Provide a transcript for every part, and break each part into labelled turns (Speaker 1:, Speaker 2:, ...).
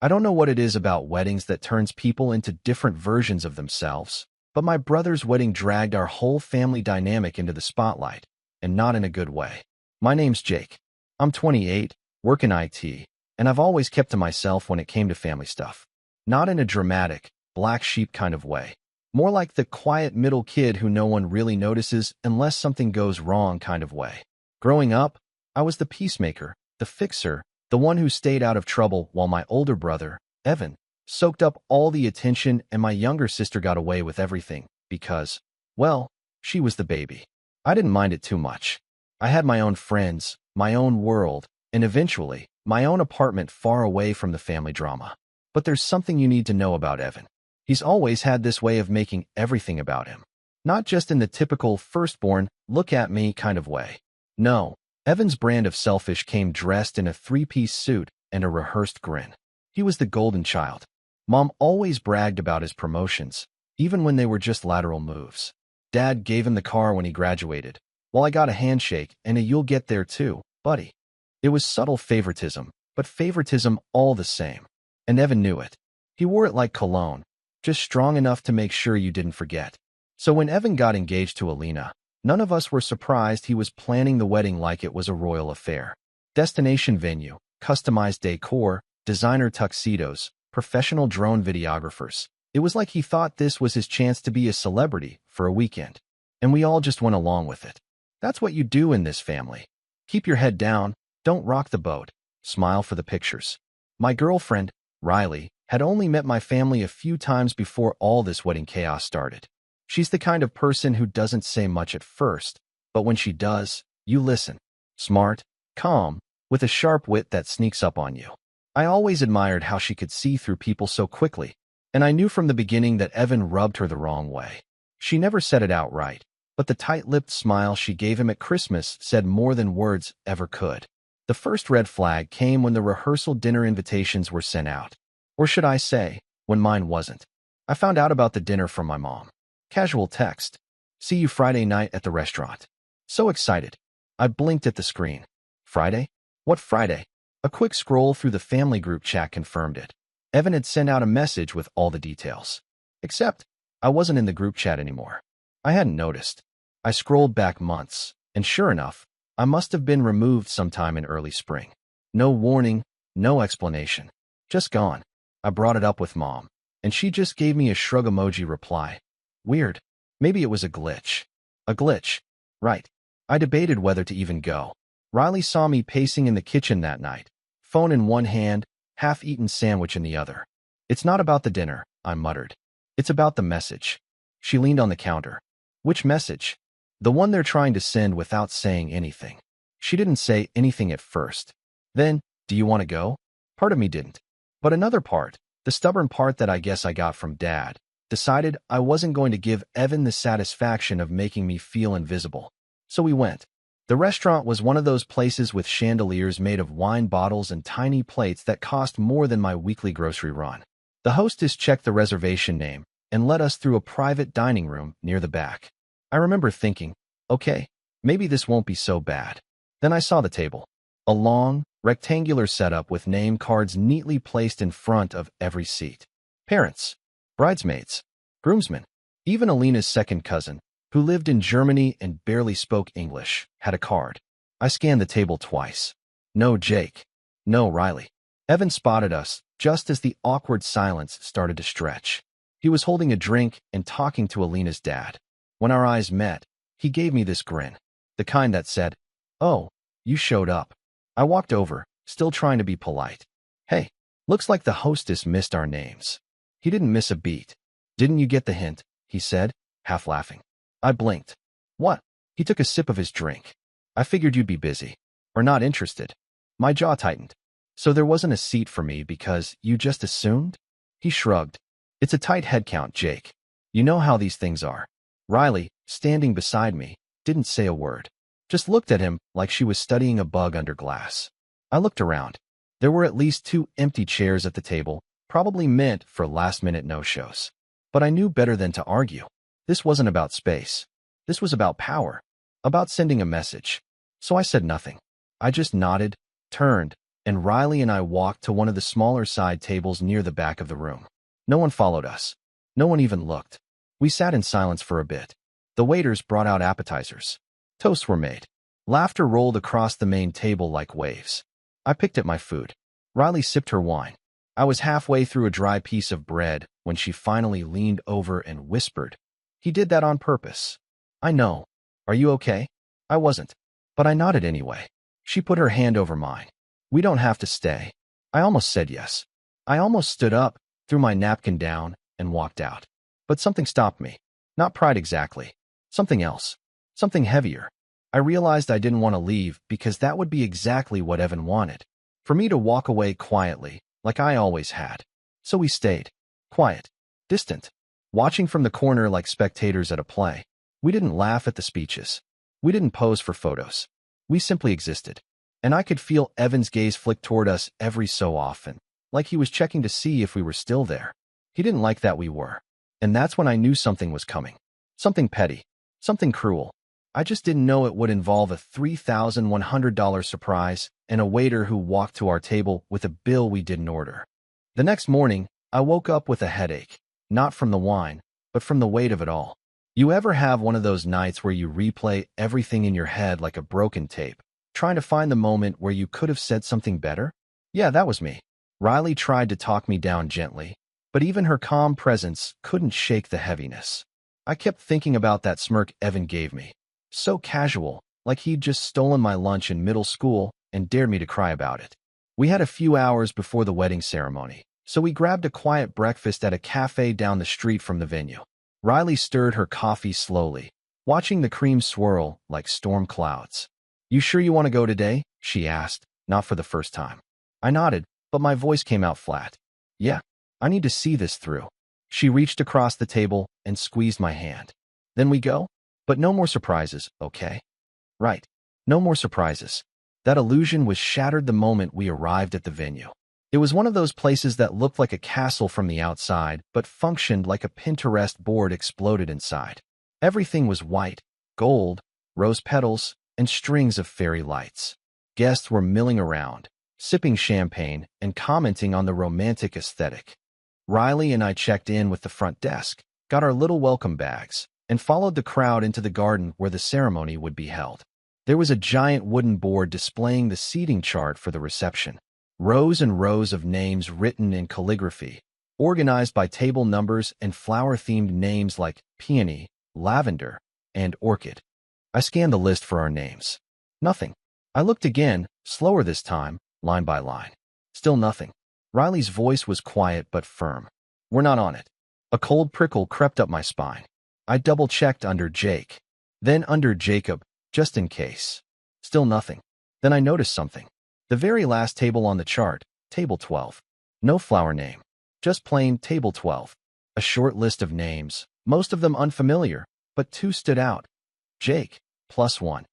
Speaker 1: I don't know what it is about weddings that turns people into different versions of themselves, but my brother's wedding dragged our whole family dynamic into the spotlight, and not in a good way. My name's Jake. I'm 28, work in IT, and I've always kept to myself when it came to family stuff. Not in a dramatic, black sheep kind of way. More like the quiet middle kid who no one really notices unless something goes wrong kind of way. Growing up, I was the peacemaker, the fixer, the one who stayed out of trouble while my older brother, Evan, soaked up all the attention and my younger sister got away with everything because, well, she was the baby. I didn't mind it too much. I had my own friends, my own world, and eventually, my own apartment far away from the family drama. But there's something you need to know about Evan. He's always had this way of making everything about him. Not just in the typical firstborn, look at me kind of way. No, Evan's brand of selfish came dressed in a three-piece suit and a rehearsed grin. He was the golden child. Mom always bragged about his promotions, even when they were just lateral moves. Dad gave him the car when he graduated, while I got a handshake and a "you'll get there too, buddy." It was subtle favoritism, but favoritism all the same. And Evan knew it. He wore it like cologne, just strong enough to make sure you didn't forget. So when Evan got engaged to Alina, none of us were surprised he was planning the wedding like it was a royal affair. Destination venue, customized decor, designer tuxedos, professional drone videographers. It was like he thought this was his chance to be a celebrity for a weekend. And we all just went along with it. That's what you do in this family. Keep your head down, don't rock the boat, smile for the pictures. My girlfriend, Riley, had only met my family a few times before all this wedding chaos started. She's the kind of person who doesn't say much at first, but when she does, you listen. Smart, calm, with a sharp wit that sneaks up on you. I always admired how she could see through people so quickly, and I knew from the beginning that Evan rubbed her the wrong way. She never said it outright, but the tight-lipped smile she gave him at Christmas said more than words ever could. The first red flag came when the rehearsal dinner invitations were sent out. Or should I say, when mine wasn't. I found out about the dinner from my mom. Casual text. See you Friday night at the restaurant. So excited. I blinked at the screen. Friday? What Friday? A quick scroll through the family group chat confirmed it. Evan had sent out a message with all the details. Except, I wasn't in the group chat anymore. I hadn't noticed. I scrolled back months, and sure enough, I must have been removed sometime in early spring. No warning, no explanation. Just gone. I brought it up with Mom, and she just gave me a shrug emoji reply. Weird. Maybe it was a glitch. A glitch. Right. I debated whether to even go. Riley saw me pacing in the kitchen that night, phone in one hand, half-eaten sandwich in the other. It's not about the dinner, I muttered. It's about the message. She leaned on the counter. Which message? The one they're trying to send without saying anything. She didn't say anything at first. Then, do you want to go? Part of me didn't. But another part, the stubborn part that I guess I got from Dad, decided I wasn't going to give Evan the satisfaction of making me feel invisible. So we went. The restaurant was one of those places with chandeliers made of wine bottles and tiny plates that cost more than my weekly grocery run. The hostess checked the reservation name and led us through a private dining room near the back. I remember thinking, okay, maybe this won't be so bad. Then I saw the table. A long, rectangular setup with name cards neatly placed in front of every seat. Parents, bridesmaids, groomsmen, even Alina's second cousin, who lived in Germany and barely spoke English, had a card. I scanned the table twice. No Jake. No Riley. Evan spotted us just as the awkward silence started to stretch. He was holding a drink and talking to Alina's dad. When our eyes met, he gave me this grin, the kind that said, "Oh, you showed up." I walked over, still trying to be polite. "Hey, looks like the hostess missed our names." He didn't miss a beat. "Didn't you get the hint?" he said, half laughing. I blinked. "What?" He took a sip of his drink. "I figured you'd be busy. Or not interested." My jaw tightened. "So there wasn't a seat for me because you just assumed?" He shrugged. "It's a tight head count, Jake. You know how these things are." Riley, standing beside me, didn't say a word. Just looked at him like she was studying a bug under glass. I looked around. There were at least 2 empty chairs at the table, probably meant for last-minute no-shows. But I knew better than to argue. This wasn't about space. This was about power, about sending a message. So I said nothing. I just nodded, turned, and Riley and I walked to one of the smaller side tables near the back of the room. No one followed us. No one even looked. We sat in silence for a bit. The waiters brought out appetizers. Toasts were made. Laughter rolled across the main table like waves. I picked at my food. Riley sipped her wine. I was halfway through a dry piece of bread when she finally leaned over and whispered, "He did that on purpose." "I know. Are you okay?" I wasn't, but I nodded anyway. She put her hand over mine. "We don't have to stay." I almost said yes. I almost stood up, threw my napkin down, and walked out. But something stopped me. Not pride exactly. Something else. Something heavier. I realized I didn't want to leave because that would be exactly what Evan wanted. For me to walk away quietly, like I always had. So we stayed. Quiet. Distant. Watching from the corner like spectators at a play. We didn't laugh at the speeches. We didn't pose for photos. We simply existed. And I could feel Evan's gaze flick toward us every so often, like he was checking to see if we were still there. He didn't like that we were. And that's when I knew something was coming. Something petty. Something cruel. I just didn't know it would involve a $3,100 surprise and a waiter who walked to our table with a bill we didn't order. The next morning, I woke up with a headache, not from the wine, but from the weight of it all. You ever have one of those nights where you replay everything in your head like a broken tape, trying to find the moment where you could have said something better? Yeah, that was me. Riley tried to talk me down gently, but even her calm presence couldn't shake the heaviness. I kept thinking about that smirk Evan gave me. So casual, like he'd just stolen my lunch in middle school and dared me to cry about it. We had a few hours before the wedding ceremony, so we grabbed a quiet breakfast at a cafe down the street from the venue. Riley stirred her coffee slowly, watching the cream swirl like storm clouds. "You sure you want to go today?" she asked, not for the first time. I nodded, but my voice came out flat. "Yeah, I need to see this through." She reached across the table and squeezed my hand. "Then we go? But no more surprises, okay?" "Right. No more surprises." That illusion was shattered the moment we arrived at the venue. It was one of those places that looked like a castle from the outside, but functioned like a Pinterest board exploded inside. Everything was white, gold, rose petals, and strings of fairy lights. Guests were milling around, sipping champagne and commenting on the romantic aesthetic. Riley and I checked in with the front desk, got our little welcome bags, and followed the crowd into the garden where the ceremony would be held. There was a giant wooden board displaying the seating chart for the reception. Rows and rows of names written in calligraphy, organized by table numbers and flower-themed names like peony, lavender, and orchid. I scanned the list for our names. Nothing. I looked again, slower this time, line by line. Still nothing. Riley's voice was quiet but firm. "We're not on it." A cold prickle crept up my spine. I double-checked under Jake, then under Jacob, just in case. Still nothing. Then I noticed something. The very last table on the chart, table 12. No flower name. Just plain table 12. A short list of names, most of them unfamiliar, but two stood out. Jake, +1.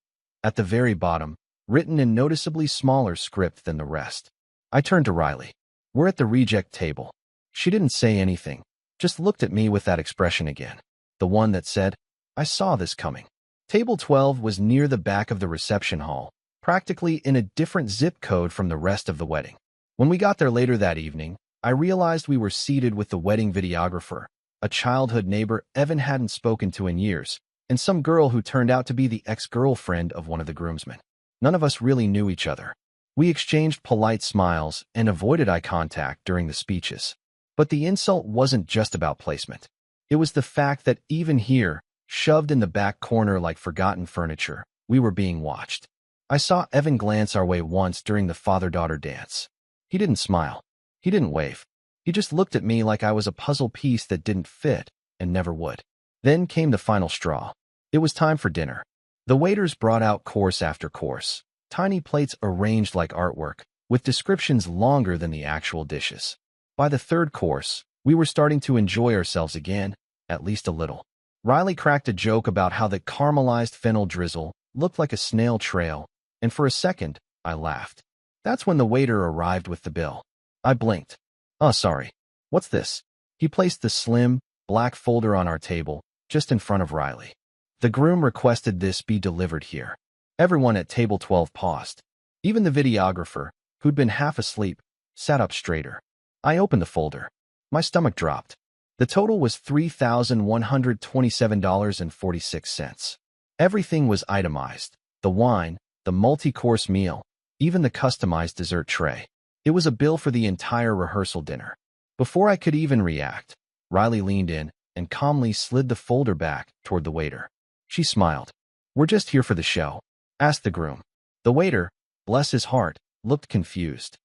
Speaker 1: At the very bottom, written in noticeably smaller script than the rest. I turned to Riley. "We're at the reject table." She didn't say anything, just looked at me with that expression again. The one that said, "I saw this coming." Table 12 was near the back of the reception hall, practically in a different zip code from the rest of the wedding. When we got there later that evening, I realized we were seated with the wedding videographer, a childhood neighbor Evan hadn't spoken to in years, and some girl who turned out to be the ex-girlfriend of one of the groomsmen. None of us really knew each other. We exchanged polite smiles and avoided eye contact during the speeches. But the insult wasn't just about placement. It was the fact that even here, shoved in the back corner like forgotten furniture, we were being watched. I saw Evan glance our way once during the father-daughter dance. He didn't smile. He didn't wave. He just looked at me like I was a puzzle piece that didn't fit and never would. Then came the final straw. It was time for dinner. The waiters brought out course after course, tiny plates arranged like artwork, with descriptions longer than the actual dishes. By the third course, we were starting to enjoy ourselves again, at least a little. Riley cracked a joke about how the caramelized fennel drizzle looked like a snail trail, and for a second, I laughed. That's when the waiter arrived with the bill. I blinked. "Oh, sorry. What's this?" He placed the slim, black folder on our table, just in front of Riley. "The groom requested this be delivered here." Everyone at table 12 paused. Even the videographer, who'd been half asleep, sat up straighter. I opened the folder. My stomach dropped. The total was $3,127.46. Everything was itemized. The wine, the multi-course meal, even the customized dessert tray. It was a bill for the entire rehearsal dinner. Before I could even react, Riley leaned in and calmly slid the folder back toward the waiter. She smiled. "We're just here for the show," asked the groom. The waiter, bless his heart, looked confused.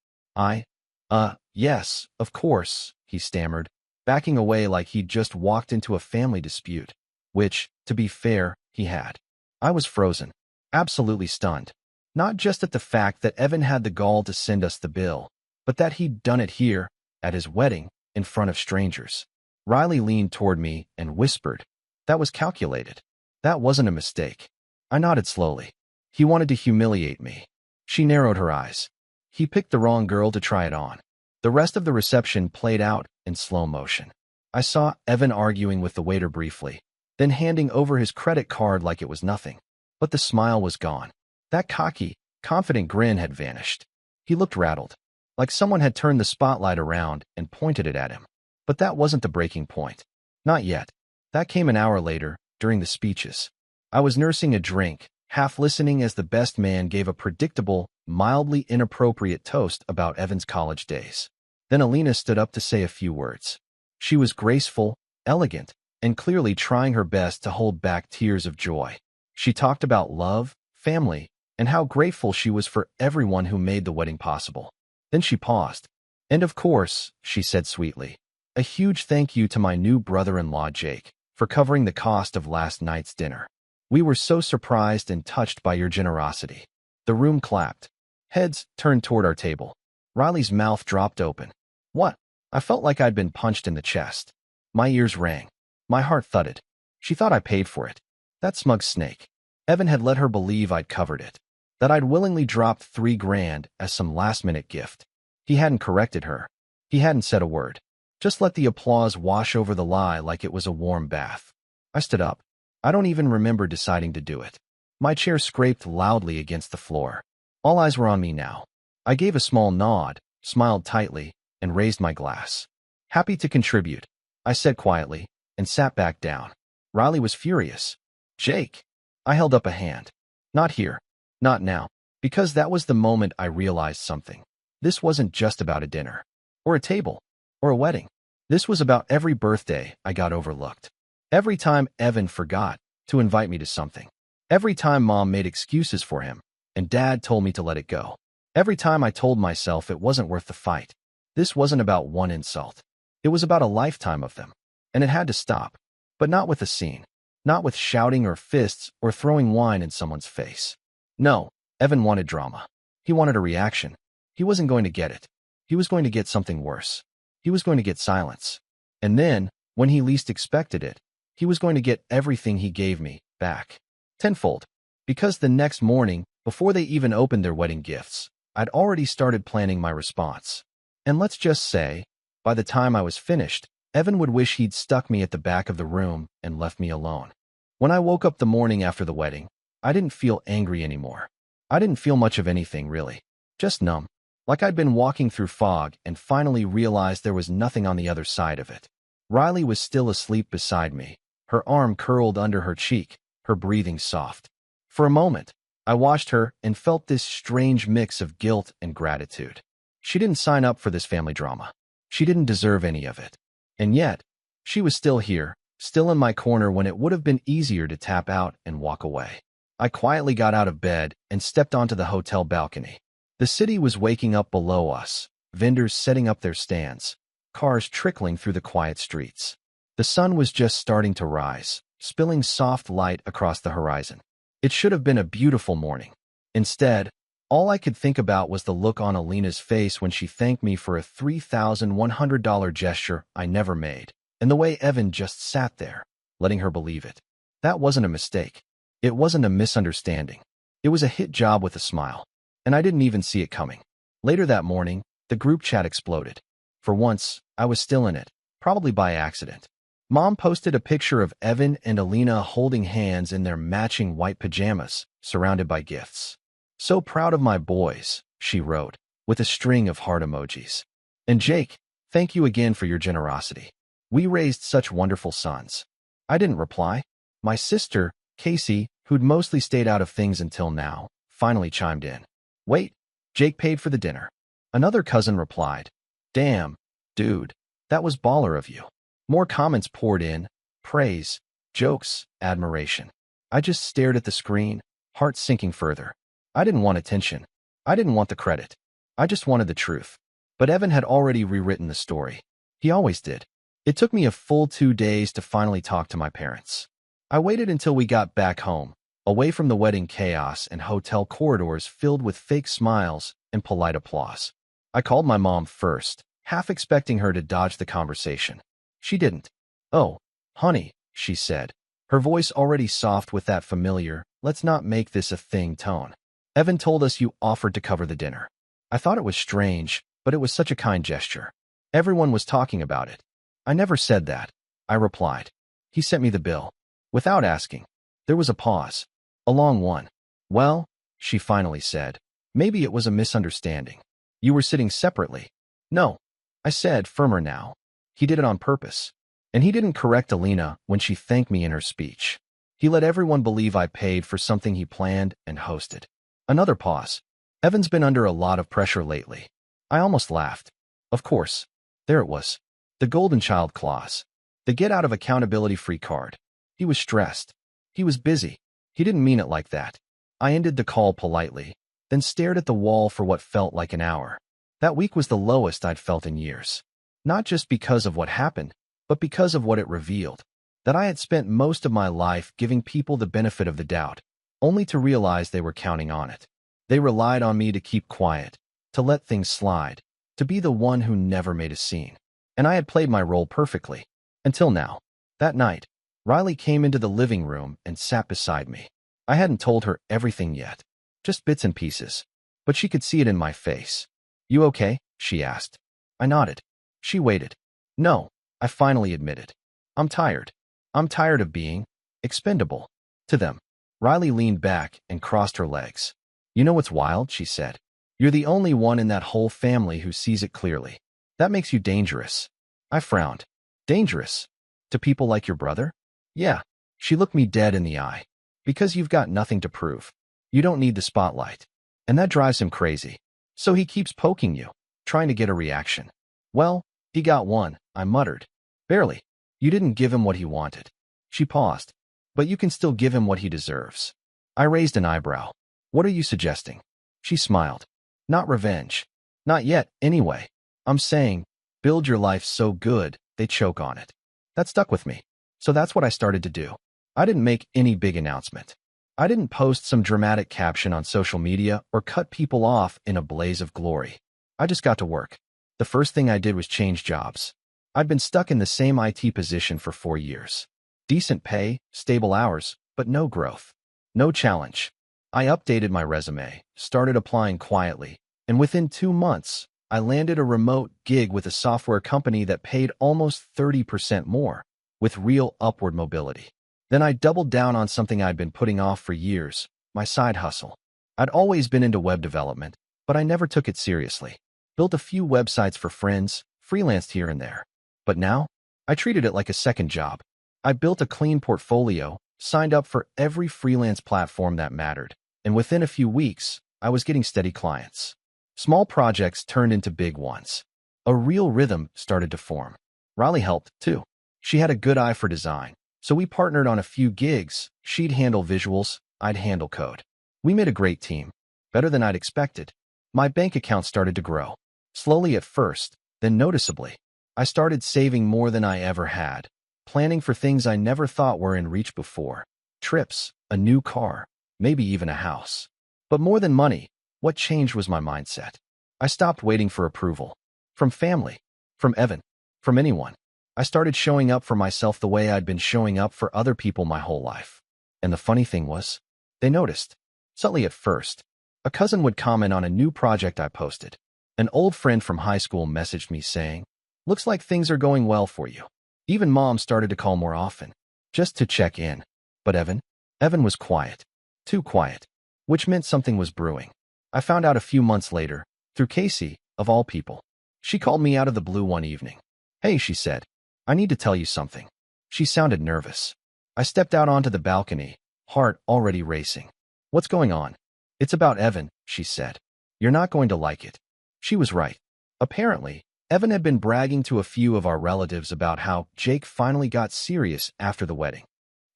Speaker 1: Yes, of course," he stammered, backing away like he'd just walked into a family dispute, which, to be fair, he had. I was frozen, absolutely stunned, not just at the fact that Evan had the gall to send us the bill, but that he'd done it here, at his wedding, in front of strangers. Riley leaned toward me and whispered, "That was calculated. That wasn't a mistake." I nodded slowly. He wanted to humiliate me. She narrowed her eyes. He picked the wrong girl to try it on. The rest of the reception played out in slow motion. I saw Evan arguing with the waiter briefly, then handing over his credit card like it was nothing. But the smile was gone. That cocky, confident grin had vanished. He looked rattled, like someone had turned the spotlight around and pointed it at him. But that wasn't the breaking point. Not yet. That came an hour later, during the speeches. I was nursing a drink, half listening as the best man gave a predictable, mildly inappropriate toast about Evan's college days. Then Alina stood up to say a few words. She was graceful, elegant, and clearly trying her best to hold back tears of joy. She talked about love, family, and how grateful she was for everyone who made the wedding possible. Then she paused. "And of course," she said sweetly, "a huge thank you to my new brother-in-law Jake for covering the cost of last night's dinner. We were so surprised and touched by your generosity." The room clapped. Heads turned toward our table. Riley's mouth dropped open. "What?" I felt like I'd been punched in the chest. My ears rang. My heart thudded. She thought I paid for it. That smug snake. Evan had let her believe I'd covered it, that I'd willingly dropped $3,000 as some last-minute gift. He hadn't corrected her. He hadn't said a word. Just let the applause wash over the lie like it was a warm bath. I stood up. I don't even remember deciding to do it. My chair scraped loudly against the floor. All eyes were on me now. I gave a small nod, smiled tightly, and raised my glass. "Happy to contribute," I said quietly, and sat back down. Riley was furious. "Jake." I held up a hand. "Not here. Not now." Because that was the moment I realized something. This wasn't just about a dinner, or a table, or a wedding. This was about every birthday I got overlooked. Every time Evan forgot to invite me to something. Every time Mom made excuses for him, and Dad told me to let it go. Every time I told myself it wasn't worth the fight. This wasn't about one insult. It was about a lifetime of them. And it had to stop. But not with a scene. Not with shouting or fists or throwing wine in someone's face. No, Evan wanted drama. He wanted a reaction. He wasn't going to get it. He was going to get something worse. He was going to get silence. And then, when he least expected it, he was going to get everything he gave me back. Tenfold. Because the next morning, before they even opened their wedding gifts, I'd already started planning my response. And let's just say, by the time I was finished, Evan would wish he'd stuck me at the back of the room and left me alone. When I woke up the morning after the wedding, I didn't feel angry anymore. I didn't feel much of anything, really. Just numb. Like I'd been walking through fog and finally realized there was nothing on the other side of it. Riley was still asleep beside me, her arm curled under her cheek, her breathing soft. For a moment, I watched her and felt this strange mix of guilt and gratitude. She didn't sign up for this family drama. She didn't deserve any of it. And yet, she was still here, still in my corner when it would have been easier to tap out and walk away. I quietly got out of bed and stepped onto the hotel balcony. The city was waking up below us, vendors setting up their stands, cars trickling through the quiet streets. The sun was just starting to rise, spilling soft light across the horizon. It should have been a beautiful morning. Instead, all I could think about was the look on Alina's face when she thanked me for a $3,100 gesture I never made, and the way Evan just sat there, letting her believe it. That wasn't a mistake. It wasn't a misunderstanding. It was a hit job with a smile, and I didn't even see it coming. Later that morning, the group chat exploded. For once, I was still in it, probably by accident. Mom posted a picture of Evan and Alina holding hands in their matching white pajamas, surrounded by gifts. "So proud of my boys," she wrote. with a string of heart emojis. And Jake, thank you again for your generosity. We raised such wonderful sons. I didn't reply. My sister, Casey, who'd mostly stayed out of things until now, finally chimed in. Wait, Jake paid for the dinner. Another cousin replied. Damn, dude, that was baller of you. More comments poured in, praise, jokes, admiration. I just stared at the screen, heart sinking further. I didn't want attention. I didn't want the credit. I just wanted the truth. But Evan had already rewritten the story. He always did. It took me a full 2 days to finally talk to my parents. I waited until we got back home, away from the wedding chaos and hotel corridors filled with fake smiles and polite applause. I called my mom first, half expecting her to dodge the conversation. She didn't. Oh, honey, she said, her voice already soft with that familiar, let's not make this a thing tone. Evan told us you offered to cover the dinner. I thought it was strange, but it was such a kind gesture. Everyone was talking about it. I never said that, I replied. He sent me the bill. Without asking. There was a pause. A long one. Well, she finally said, maybe it was a misunderstanding. You were sitting separately. No, I said, firmer now. He did it on purpose. And he didn't correct Alina when she thanked me in her speech. He let everyone believe I paid for something he planned and hosted. Another pause. Evan's been under a lot of pressure lately. I almost laughed. Of course. There it was. The golden child clause. The get out of accountability free card. He was stressed. He was busy. He didn't mean it like that. I ended the call politely, then stared at the wall for what felt like an hour. That week was the lowest I'd felt in years. Not just because of what happened, but because of what it revealed. That I had spent most of my life giving people the benefit of the doubt, only to realize they were counting on it. They relied on me to keep quiet, to let things slide, to be the one who never made a scene. And I had played my role perfectly. Until now. That night, Riley came into the living room and sat beside me. I hadn't told her everything yet, just bits and pieces, but she could see it in my face. You okay? She asked. I nodded. She waited. No, I finally admitted. I'm tired. I'm tired of being expendable to them. Riley leaned back and crossed her legs. You know what's wild? She said. You're the only one in that whole family who sees it clearly. That makes you dangerous. I frowned. Dangerous? To people like your brother? Yeah. She looked me dead in the eye. Because you've got nothing to prove. You don't need the spotlight. And that drives him crazy. So he keeps poking you, trying to get a reaction. Well, he got one, I muttered. Barely. You didn't give him what he wanted. She paused. But you can still give him what he deserves. I raised an eyebrow. What are you suggesting? She smiled. Not revenge. Not yet, anyway. I'm saying, build your life so good, they choke on it. That stuck with me. So that's what I started to do. I didn't make any big announcement. I didn't post some dramatic caption on social media or cut people off in a blaze of glory. I just got to work. The first thing I did was change jobs. I'd been stuck in the same IT position for 4 years. Decent pay, stable hours, but no growth. No challenge. I updated my resume, started applying quietly, and within 2 months, I landed a remote gig with a software company that paid almost 30% more, with real upward mobility. Then I doubled down on something I'd been putting off for years, my side hustle. I'd always been into web development, but I never took it seriously. Built a few websites for friends, freelanced here and there. But now, I treated it like a second job. I built a clean portfolio, signed up for every freelance platform that mattered, and within a few weeks, I was getting steady clients. Small projects turned into big ones. A real rhythm started to form. Riley helped, too. She had a good eye for design, so we partnered on a few gigs. She'd handle visuals, I'd handle code. We made a great team, better than I'd expected. My bank account started to grow. Slowly at first, then noticeably. I started saving more than I ever had, planning for things I never thought were in reach before. Trips, a new car, maybe even a house. But more than money, what changed was my mindset. I stopped waiting for approval. From family, from Evan, from anyone. I started showing up for myself the way I'd been showing up for other people my whole life. And the funny thing was, they noticed. Subtly at first. A cousin would comment on a new project I posted. An old friend from high school messaged me saying, "Looks like things are going well for you." Even mom started to call more often, just to check in. But Evan was quiet. Too quiet. Which meant something was brewing. I found out a few months later, Through Casey, of all people. She called me out of the blue one evening. "Hey," she said. "I need to tell you something." She sounded nervous. I stepped out onto the balcony, heart already racing. "What's going on?" "It's about Evan," she said. "You're not going to like it." She was right. Apparently, Evan had been bragging to a few of our relatives about how Jake finally got serious after the wedding.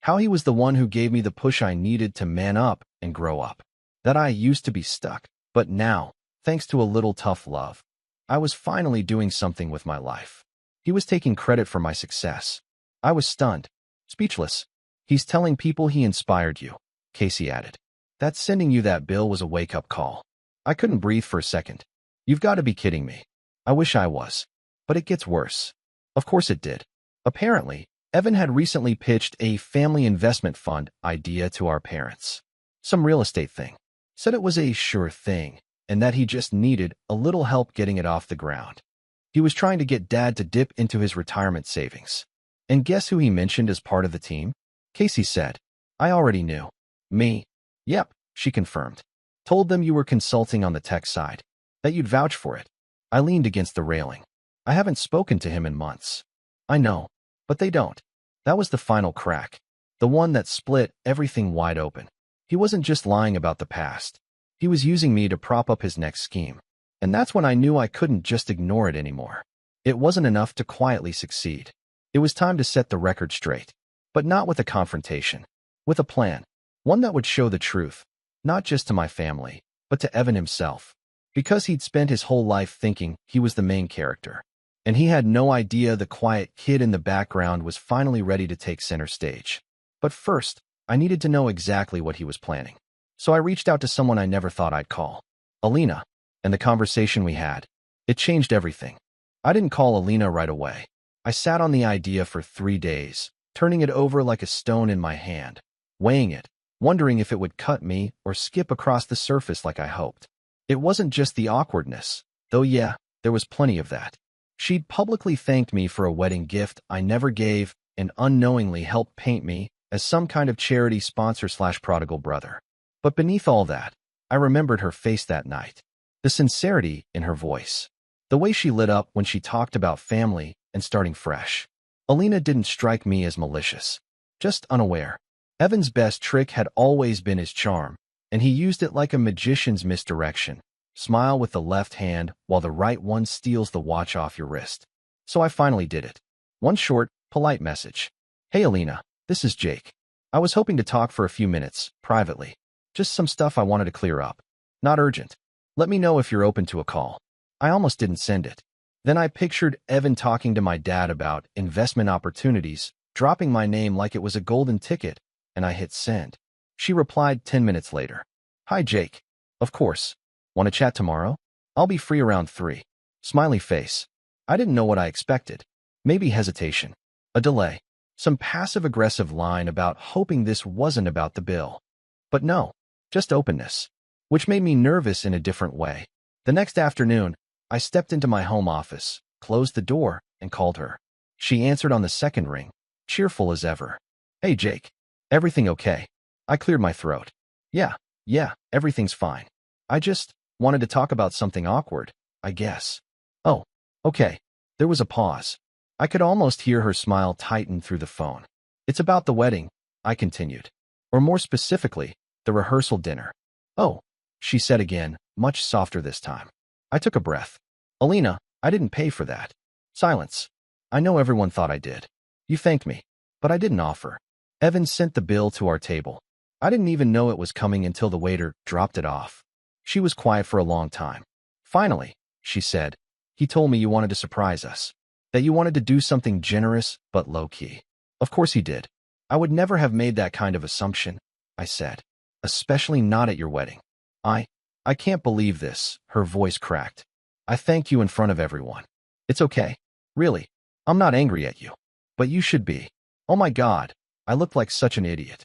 Speaker 1: How he was the one who gave me the push I needed to man up and grow up. That I used to be stuck, but now, thanks to a little tough love, I was finally doing something with my life. He was taking credit for my success. I was stunned, speechless. "He's telling people he inspired you," Casey added. "That sending you that bill was a wake-up call." I couldn't breathe for a second. "You've got to be kidding me." I wish I was. But it gets worse. Of course it did. Apparently, Evan had recently pitched a family investment fund idea to our parents. Some real estate thing. Said it was a sure thing, and that he just needed a little help getting it off the ground. He was trying to get Dad to dip into his retirement savings. And guess who he mentioned as part of the team? Casey said. "I already knew." "Me?" "Yep," she confirmed. "Told them you were consulting on the tech side. That you'd vouch for it." I leaned against the railing. "I haven't spoken to him in months." "I know, but they don't." That was the final crack. The one that split everything wide open. He wasn't just lying about the past. He was using me to prop up his next scheme. And that's when I knew I couldn't just ignore it anymore. It wasn't enough to quietly succeed. It was time to set the record straight. But not with a confrontation. With a plan. One that would show the truth. Not just to my family, but to Evan himself. Because he'd spent his whole life thinking he was the main character. And he had no idea the quiet kid in the background was finally ready to take center stage. But first, I needed to know exactly what he was planning. So I reached out to someone I never thought I'd call. Alina. And the conversation we had. It changed everything. I didn't call Alina right away. I sat on the idea for 3 days, turning it over like a stone in my hand, weighing it, wondering if it would cut me or skip across the surface like I hoped. It wasn't just the awkwardness, though yeah, there was plenty of that. She'd publicly thanked me for a wedding gift I never gave and unknowingly helped paint me as some kind of charity sponsor/prodigal brother. But beneath all that, I remembered her face that night. The sincerity in her voice. The way she lit up when she talked about family and starting fresh. Alina didn't strike me as malicious. Just unaware. Evan's best trick had always been his charm, and he used it like a magician's misdirection. Smile with the left hand while the right one steals the watch off your wrist. So I finally did it. One short, polite message. "Hey Alina, this is Jake. I was hoping to talk for a few minutes, privately. Just some stuff I wanted to clear up. Not urgent. Let me know if you're open to a call." I almost didn't send it. Then I pictured Evan talking to my dad about investment opportunities, dropping my name like it was a golden ticket, and I hit send. She replied 10 minutes later. "Hi Jake. Of course. Want to chat tomorrow? I'll be free around 3. Smiley face. I didn't know what I expected. Maybe hesitation. A delay. Some passive-aggressive line about hoping this wasn't about the bill. But no, just openness. Which made me nervous in a different way. The next afternoon, I stepped into my home office, closed the door, and called her. She answered on the second ring, cheerful as ever. "Hey Jake. Everything okay?" I cleared my throat. Yeah, everything's fine. I just wanted to talk about something awkward, I guess." "Oh, okay." There was a pause. I could almost hear her smile tighten through the phone. "It's about the wedding," I continued. "Or more specifically, the rehearsal dinner." "Oh," she said again, much softer this time. I took a breath. "Alina, I didn't pay for that." Silence. "I know everyone thought I did. You thanked me, but I didn't offer." Evan sent the bill to our table. I didn't even know it was coming until the waiter dropped it off. She was quiet for a long time. "Finally," she said, "he told me you wanted to surprise us. That you wanted to do something generous but low-key." "Of course he did. I would never have made that kind of assumption," I said. "Especially not at your wedding." I can't believe this," her voice cracked. "I thanked you in front of everyone." "It's okay. Really. I'm not angry at you. But you should be." "Oh my God. I looked like such an idiot."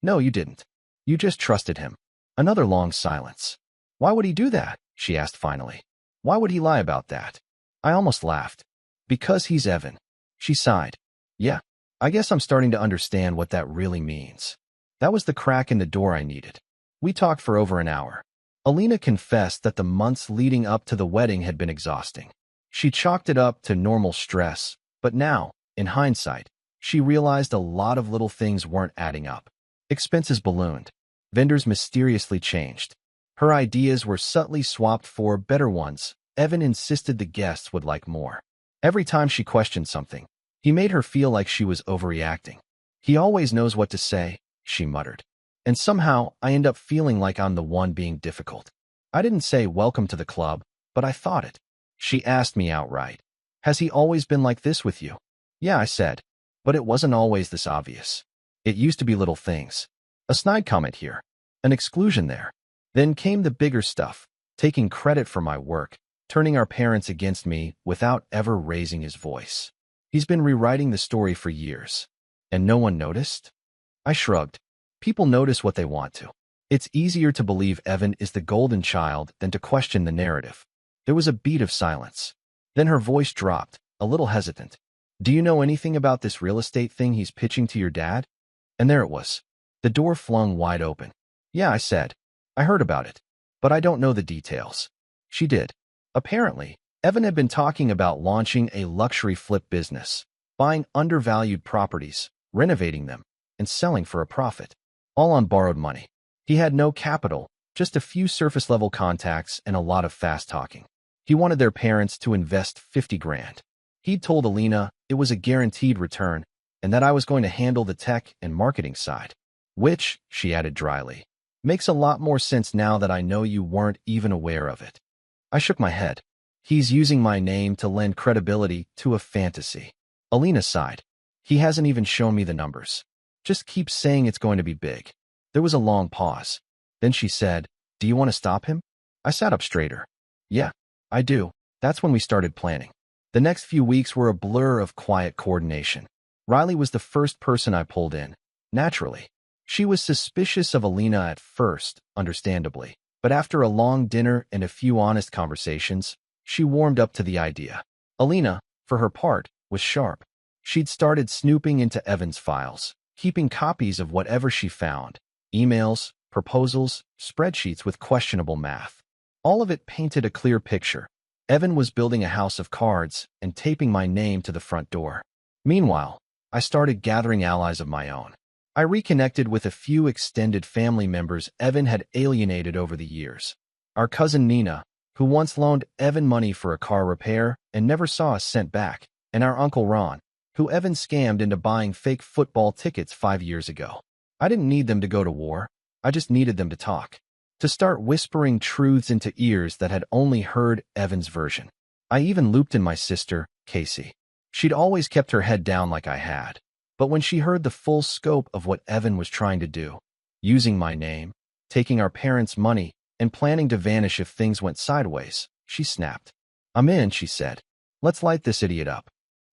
Speaker 1: "No, you didn't. You just trusted him." Another long silence. "Why would he do that?" she asked finally. "Why would he lie about that?" I almost laughed. "Because he's Evan." She sighed. "Yeah, I guess I'm starting to understand what that really means." That was the crack in the door I needed. We talked for over an hour. Alina confessed that the months leading up to the wedding had been exhausting. She chalked it up to normal stress, but now, in hindsight, she realized a lot of little things weren't adding up. Expenses ballooned. Vendors mysteriously changed. Her ideas were subtly swapped for better ones. Evan insisted the guests would like more. Every time she questioned something, he made her feel like she was overreacting. He always knows what to say, she muttered. And somehow, I end up feeling like I'm the one being difficult. I didn't say welcome to the club, but I thought it. She asked me outright. Has he always been like this with you? Yeah, I said. But it wasn't always this obvious. It used to be little things. A snide comment here. An exclusion there. Then came the bigger stuff, taking credit for my work, turning our parents against me without ever raising his voice. He's been rewriting the story for years. And no one noticed? I shrugged. People notice what they want to. It's easier to believe Evan is the golden child than to question the narrative. There was a beat of silence. Then her voice dropped, a little hesitant. Do you know anything about this real estate thing he's pitching to your dad? And there it was. The door flung wide open. Yeah, I said. I heard about it. But I don't know the details. She did. Apparently, Evan had been talking about launching a luxury flip business, buying undervalued properties, renovating them, and selling for a profit. All on borrowed money. He had no capital, just a few surface-level contacts and a lot of fast talking. He wanted their parents to invest 50 grand. He'd told Alina it was a guaranteed return and that I was going to handle the tech and marketing side. Which, she added dryly, makes a lot more sense now that I know you weren't even aware of it. I shook my head. He's using my name to lend credibility to a fantasy. Alina sighed. He hasn't even shown me the numbers. Just keeps saying it's going to be big. There was a long pause. Then she said, Do you want to stop him? I sat up straighter. Yeah, I do. That's when we started planning. The next few weeks were a blur of quiet coordination. Riley was the first person I pulled in. Naturally. She was suspicious of Alina at first, understandably. But after a long dinner and a few honest conversations, she warmed up to the idea. Alina, for her part, was sharp. She'd started snooping into Evan's files, keeping copies of whatever she found. Emails, proposals, spreadsheets with questionable math. All of it painted a clear picture. Evan was building a house of cards and taping my name to the front door. Meanwhile, I started gathering allies of my own. I reconnected with a few extended family members Evan had alienated over the years. Our cousin Nina, who once loaned Evan money for a car repair and never saw a cent back, and our Uncle Ron, who Evan scammed into buying fake football tickets 5 years ago. I didn't need them to go to war. I just needed them to talk. To start whispering truths into ears that had only heard Evan's version. I even looped in my sister, Casey. She'd always kept her head down like I had. But when she heard the full scope of what Evan was trying to do, using my name, taking our parents' money, and planning to vanish if things went sideways, she snapped. I'm in, she said. Let's light this idiot up.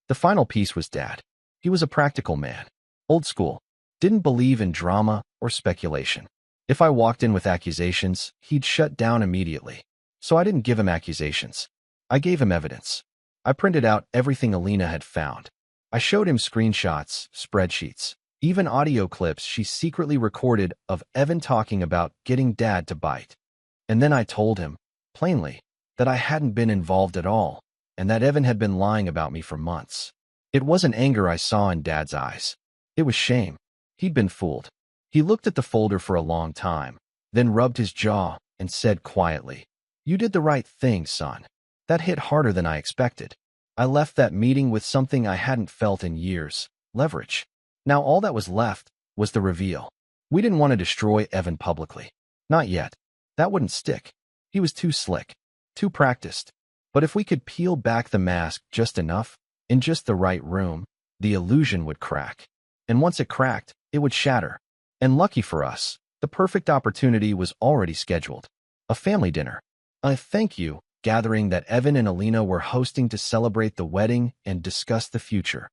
Speaker 1: The final piece was Dad. He was a practical man. Old school. Didn't believe in drama or speculation. If I walked in with accusations, he'd shut down immediately. So I didn't give him accusations. I gave him evidence. I printed out everything Alina had found. I showed him screenshots, spreadsheets, even audio clips she secretly recorded of Evan talking about getting Dad to bite. And then I told him, plainly, that I hadn't been involved at all, and that Evan had been lying about me for months. It wasn't anger I saw in Dad's eyes. It was shame. He'd been fooled. He looked at the folder for a long time, then rubbed his jaw and said quietly, You did the right thing, son. That hit harder than I expected. I left that meeting with something I hadn't felt in years, leverage. Now all that was left was the reveal. We didn't want to destroy Evan publicly. Not yet. That wouldn't stick. He was too slick, too practiced. But if we could peel back the mask just enough, in just the right room, the illusion would crack. And once it cracked, it would shatter. And lucky for us, the perfect opportunity was already scheduled. A family dinner. A thank you gathering that Evan and Alina were hosting to celebrate the wedding and discuss the future.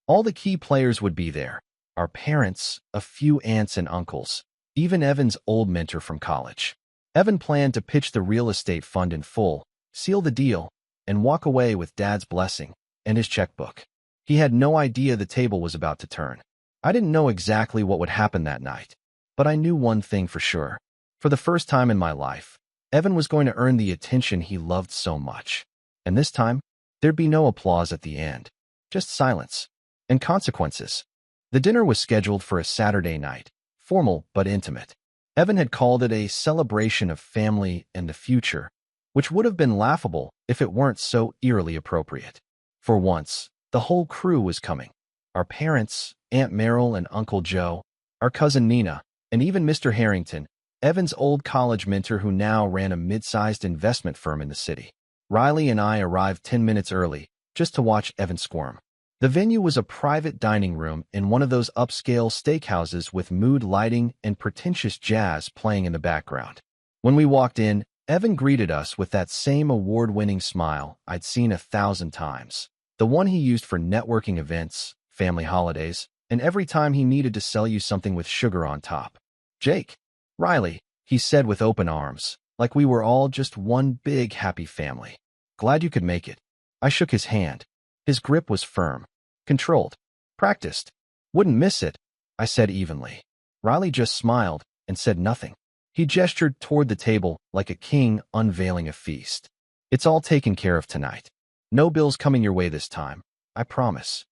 Speaker 1: All the key players would be there. Our parents, a few aunts and uncles, even Evan's old mentor from college. Evan planned to pitch the real estate fund in full, seal the deal, and walk away with Dad's blessing and his checkbook. He had no idea the table was about to turn. I didn't know exactly what would happen that night, but I knew one thing for sure. For the first time in my life, Evan was going to earn the attention he loved so much. And this time, there'd be no applause at the end, just silence and consequences. The dinner was scheduled for a Saturday night, formal but intimate. Evan had called it a celebration of family and the future, which would have been laughable if it weren't so eerily appropriate. For once, the whole crew was coming. Our parents, Aunt Merrill and Uncle Joe, our cousin Nina, and even Mr. Harrington, Evan's old college mentor who now ran a mid-sized investment firm in the city. Riley and I arrived 10 minutes early, just to watch Evan squirm. The venue was a private dining room in one of those upscale steakhouses with mood lighting and pretentious jazz playing in the background. When we walked in, Evan greeted us with that same award-winning smile I'd seen 1,000 times. The one he used for networking events, family holidays, and every time he needed to sell you something with sugar on top. "Jake, Riley," he said with open arms, like we were all just one big happy family. "Glad you could make it." I shook his hand. His grip was firm, controlled, practiced. "Wouldn't miss it," I said evenly. Riley just smiled and said nothing. He gestured toward the table like a king unveiling a feast. "It's all taken care of tonight. No bills coming your way this time, I promise."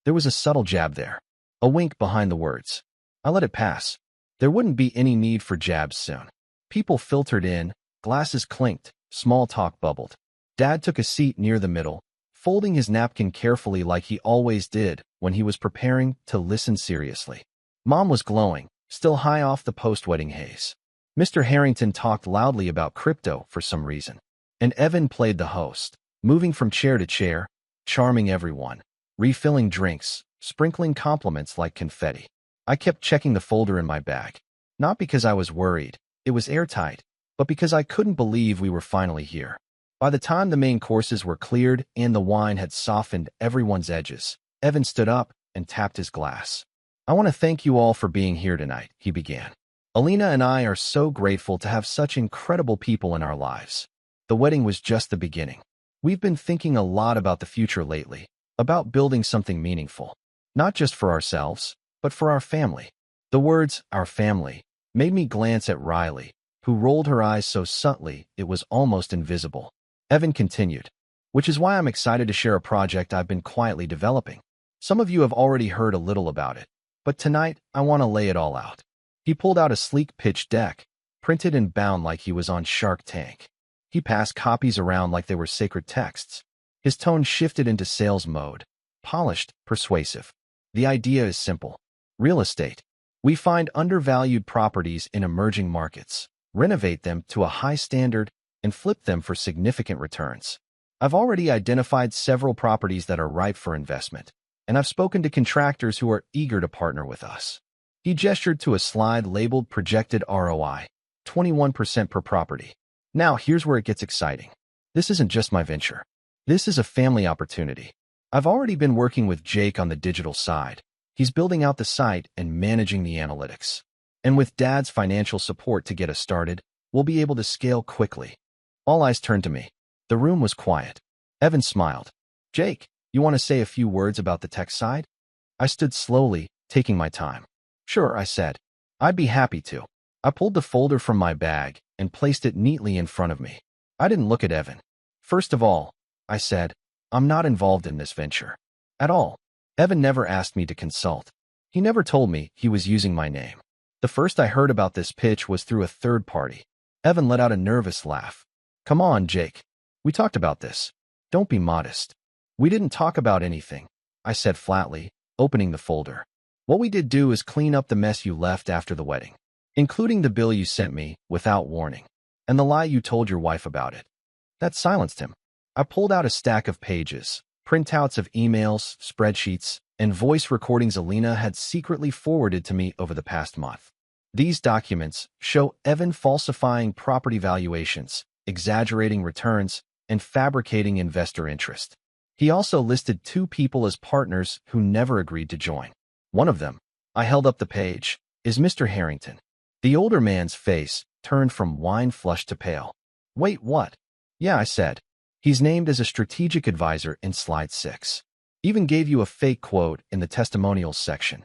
Speaker 1: There was a subtle jab there, a wink behind the words. I let it pass. There wouldn't be any need for jabs soon. People filtered in, glasses clinked, small talk bubbled. Dad took a seat near the middle, folding his napkin carefully like he always did when he was preparing to listen seriously. Mom was glowing, still high off the post-wedding haze. Mr. Harrington talked loudly about crypto for some reason, and Evan played the host, moving from chair to chair, charming everyone, refilling drinks, sprinkling compliments like confetti. I kept checking the folder in my bag, not because I was worried, it was airtight, but because I couldn't believe we were finally here. By the time the main courses were cleared and the wine had softened everyone's edges, Evan stood up and tapped his glass. "I want to thank you all for being here tonight," he began. "Alina and I are so grateful to have such incredible people in our lives. The wedding was just the beginning. We've been thinking a lot about the future lately, about building something meaningful, not just for ourselves, but for our family." The words, "our family," made me glance at Riley, who rolled her eyes so subtly it was almost invisible. Evan continued, "Which is why I'm excited to share a project I've been quietly developing. Some of you have already heard a little about it, but tonight I want to lay it all out." He pulled out a sleek pitch deck, printed and bound like he was on Shark Tank. He passed copies around like they were sacred texts. His tone shifted into sales mode, polished, persuasive. "The idea is simple. Real estate. We find undervalued properties in emerging markets, renovate them to a high standard, and flip them for significant returns. I've already identified several properties that are ripe for investment, and I've spoken to contractors who are eager to partner with us." He gestured to a slide labeled Projected ROI, 21% per property. "Now here's where it gets exciting. This isn't just my venture. This is a family opportunity. I've already been working with Jake on the digital side. He's building out the site and managing the analytics. And with Dad's financial support to get us started, we'll be able to scale quickly." All eyes turned to me. The room was quiet. Evan smiled. "Jake, you want to say a few words about the tech side?" I stood slowly, taking my time. "Sure," I said. "I'd be happy to." I pulled the folder from my bag and placed it neatly in front of me. I didn't look at Evan. "First of all," I said, "I'm not involved in this venture. At all. Evan never asked me to consult. He never told me he was using my name. The first I heard about this pitch was through a third party." Evan let out a nervous laugh. "Come on, Jake. We talked about this. Don't be modest." "We didn't talk about anything," I said flatly, opening the folder. "What we did do is clean up the mess you left after the wedding, including the bill you sent me without warning, and the lie you told your wife about it." That silenced him. I pulled out a stack of pages, printouts of emails, spreadsheets, and voice recordings Alina had secretly forwarded to me over the past month. These documents show Evan falsifying property valuations, exaggerating returns, and fabricating investor interest. He also listed 2 people as partners who never agreed to join. One of them, I held up the page, is Mr. Harrington. The older man's face turned from wine-flushed to pale. "Wait, what?" "Yeah," I said. "He's named as a strategic advisor in slide 6. Even gave you a fake quote in the testimonials section."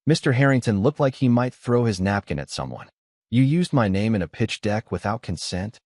Speaker 1: Mr. Harrington looked like he might throw his napkin at someone. "You used my name in a pitch deck without consent?"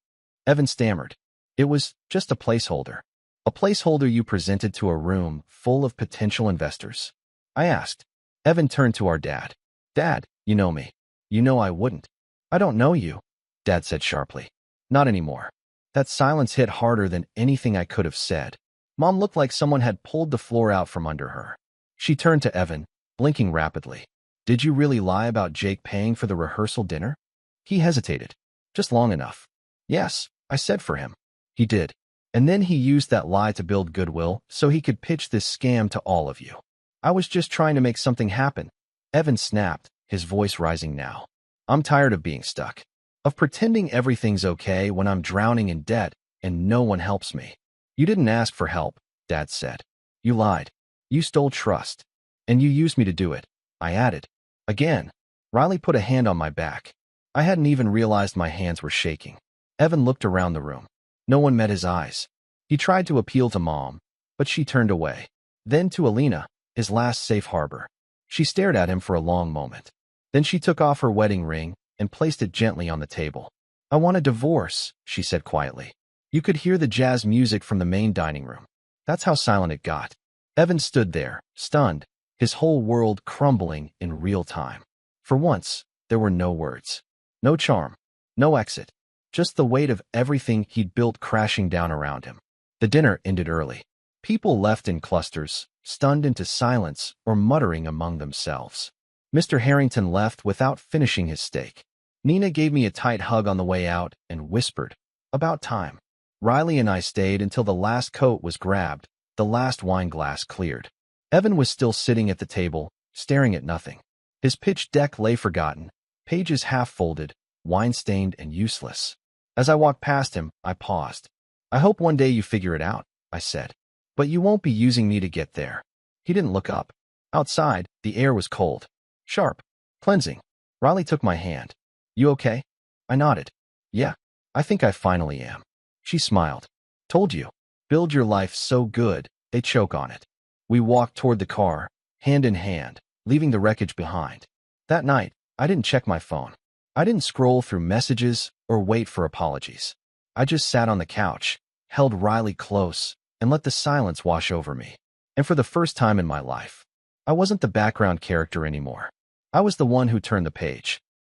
Speaker 1: Evan stammered. It was just a placeholder. A placeholder you presented to a room full of potential investors. I asked. Evan turned to our dad. Dad, you know me. You know I wouldn't. I don't know you, Dad said sharply. Not anymore. That silence hit harder than anything I could have said. Mom looked like someone had pulled the floor out from under her. She turned to Evan, blinking rapidly. Did you really lie about Jake paying for the rehearsal dinner? He hesitated. Just long enough. Yes, I said for him. He did. And then he used that lie to build goodwill so he could pitch this scam to all of you. I was just trying to make something happen. Evan snapped, his voice rising now. I'm tired of being stuck. Of pretending everything's okay when I'm drowning in debt and no one helps me. You didn't ask for help, Dad said. You lied. You stole trust. And you used me to do it, I added. Again. Riley put a hand on my back. I hadn't even realized my hands were shaking. Evan looked around the room. No one met his eyes. He tried to appeal to Mom, but she turned away. Then to Alina, his last safe harbor. She stared at him for a long moment. Then she took off her wedding ring and placed it gently on the table. I want a divorce, she said quietly. You could hear the jazz music from the main dining room. That's how silent it got. Evan stood there, stunned, his whole world crumbling in real time. For once, there were no words. No charm. No exit. Just the weight of everything he'd built crashing down around him. The dinner ended early. People left in clusters, stunned into silence or muttering among themselves. Mr. Harrington left without finishing his steak. Nina gave me a tight hug on the way out and whispered, "About time." Riley and I stayed until the last coat was grabbed, the last wine glass cleared. Evan was still sitting at the table, staring at nothing. His pitch deck lay forgotten, pages half-folded, wine-stained and useless. As I walked past him, I paused. I hope one day you figure it out, I said. But you won't be using me to get there. He didn't look up. Outside, the air was cold. Sharp. Cleansing. Riley took my hand. You okay? I nodded. Yeah, I think I finally am. She smiled. Told you. Build your life so good, they choke on it. We walked toward the car, hand in hand, leaving the wreckage behind. That night, I didn't check my phone. I didn't scroll through messages or wait for apologies. I just sat on the couch, held Riley close, and let the silence wash over me. And for the first time in my life, I wasn't the background character anymore. I was the one who turned the page.